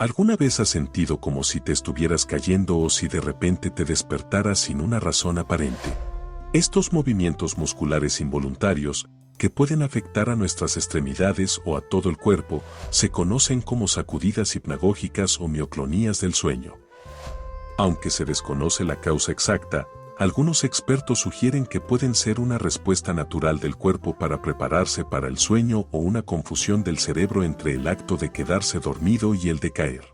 ¿Alguna vez has sentido como si te estuvieras cayendo o si de repente te despertaras sin una razón aparente? Estos movimientos musculares involuntarios, que pueden afectar a nuestras extremidades o a todo el cuerpo, se conocen como sacudidas hipnagógicas o mioclonías del sueño. Aunque se desconoce la causa exacta, algunos expertos sugieren que pueden ser una respuesta natural del cuerpo para prepararse para el sueño o una confusión del cerebro entre el acto de quedarse dormido y el de caer.